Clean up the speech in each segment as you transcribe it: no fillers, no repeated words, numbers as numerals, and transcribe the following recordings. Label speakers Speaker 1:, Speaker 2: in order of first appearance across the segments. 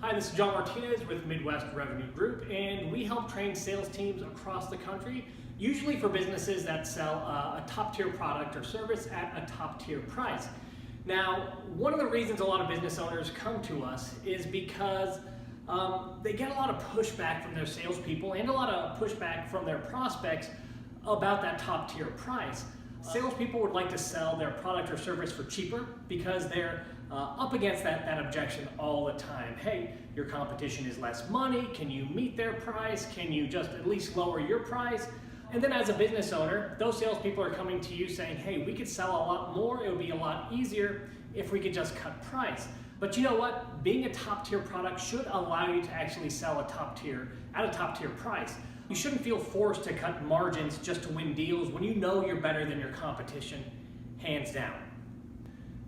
Speaker 1: Hi, this is John Martinez with Midwest Revenue Group, and we help train sales teams across the country, usually for businesses that sell a top-tier product or service at a top-tier price. Now, one of the reasons a lot of business owners come to us is because they get a lot of pushback from their salespeople and a lot of pushback from their prospects about that top-tier price. Salespeople would like to sell their product or service for cheaper because they're up against that objection all the time. Hey, your competition is less money. Can you meet their price? Can you just at least lower your price? And then as a business owner, those salespeople are coming to you saying, hey, we could sell a lot more. It would be a lot easier if we could just cut price. But you know what? Being a top tier product should allow you to actually sell at a top tier price. You shouldn't feel forced to cut margins just to win deals when you know you're better than your competition, hands down.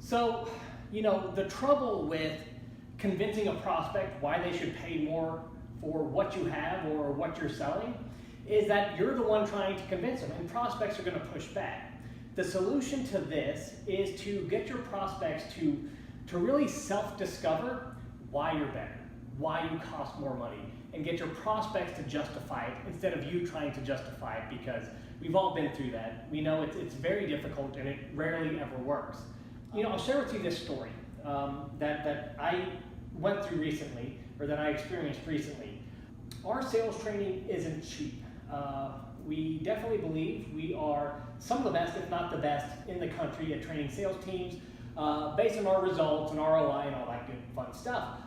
Speaker 1: So, the trouble with convincing a prospect why they should pay more for what you have or what you're selling is that you're the one trying to convince them, and prospects are going to push back. The solution to this is to get your prospects to really self-discover why you're better, why you cost more money, and get your prospects to justify it instead of you trying to justify it, because we've all been through that. We know it's very difficult and it rarely ever works. I'll share with you this story that I went through recently, or that I experienced recently. Our sales training isn't cheap. We definitely believe we are some of the best, if not the best, in the country at training sales teams based on our results and ROI and all that good fun stuff.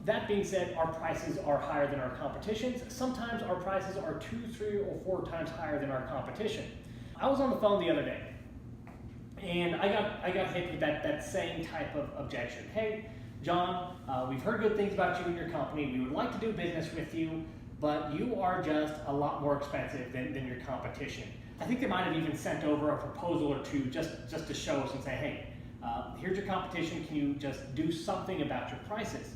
Speaker 1: That being said, our prices are higher than our competition's. Sometimes our prices are 2, 3, or 4 times higher than our competition. I was on the phone the other day, and I got hit with that same type of objection. Hey, John, we've heard good things about you and your company. We would like to do business with you, but you are just a lot more expensive than your competition. I think they might have even sent over a proposal or two just to show us and say, hey, here's your competition. Can you just do something about your prices?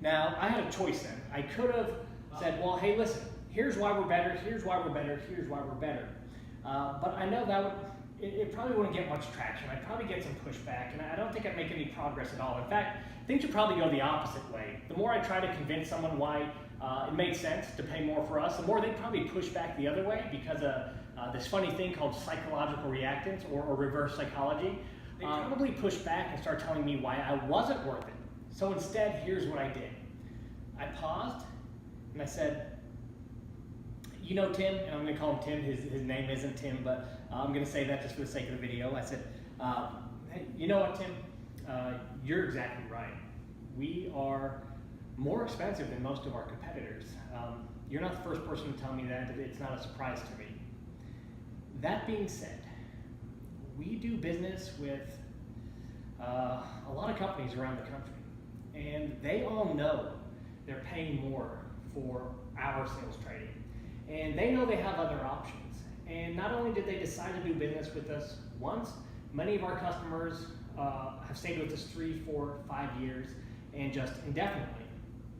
Speaker 1: Now, I had a choice then. I could have said, well, hey, listen, here's why we're better, here's why we're better, here's why we're better. But I know that it probably wouldn't get much traction. I'd probably get some pushback, and I don't think I'd make any progress at all. In fact, things would probably go the opposite way. The more I try to convince someone why it makes sense to pay more for us, the more they'd probably push back the other way because of this funny thing called psychological reactance or reverse psychology. They'd probably push back and start telling me why I wasn't worth it. So instead, here's what I did. I paused and I said, Tim, and I'm going to call him Tim. His name isn't Tim, but I'm going to say that just for the sake of the video. I said, hey, you know what, Tim? You're exactly right. We are more expensive than most of our competitors. You're not the first person to tell me that. It's not a surprise to me. That being said, we do business with a lot of companies around the country, and they all know they're paying more for our sales training, and they know they have other options. And not only did they decide to do business with us once, many of our customers have stayed with us 3, 4, 5 years, and just indefinitely.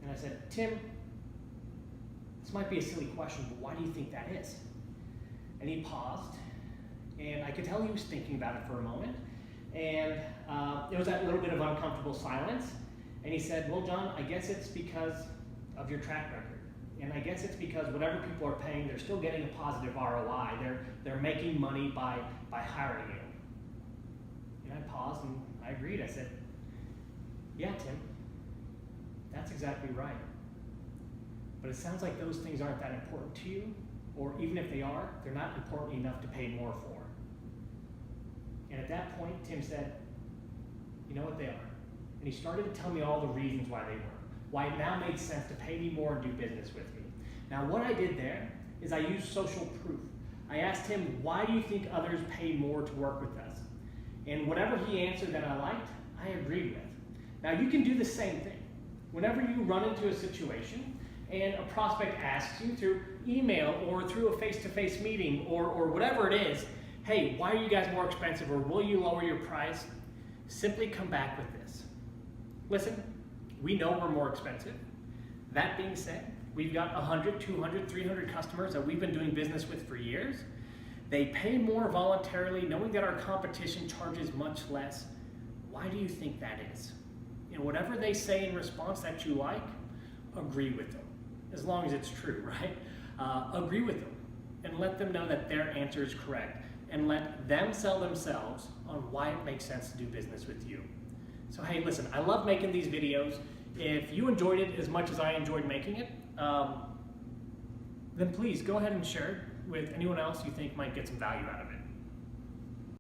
Speaker 1: And I said, Tim, this might be a silly question, but why do you think that is? And he paused, and I could tell he was thinking about it for a moment. And there was that little bit of uncomfortable silence. And he said, well, John, I guess it's because of your track record. And I guess it's because whatever people are paying, they're still getting a positive ROI. They're making money by hiring you. And I paused and I agreed. I said, yeah, Tim, that's exactly right. But it sounds like those things aren't that important to you, or even if they are, they're not important enough to pay more for. And at that point, Tim said, you know what, they are. And he started to tell me all the reasons why they were, why it now made sense to pay me more and do business with me. Now, what I did there is I used social proof. I asked him, why do you think others pay more to work with us? And whatever he answered that I liked, I agreed with. Now, you can do the same thing. Whenever you run into a situation and a prospect asks you through email or through a face-to-face meeting or whatever it is, hey, why are you guys more expensive, or will you lower your price? Simply come back with this. Listen, we know we're more expensive. That being said, we've got 100, 200, 300 customers that we've been doing business with for years. They pay more voluntarily, knowing that our competition charges much less. Why do you think that is? And whatever they say in response that you like, agree with them, as long as it's true, right? Agree with them and let them know that their answer is correct, and let them sell themselves on why it makes sense to do business with you. So hey, listen, I love making these videos. If you enjoyed it as much as I enjoyed making it, then please go ahead and share it with anyone else you think might get some value out of it.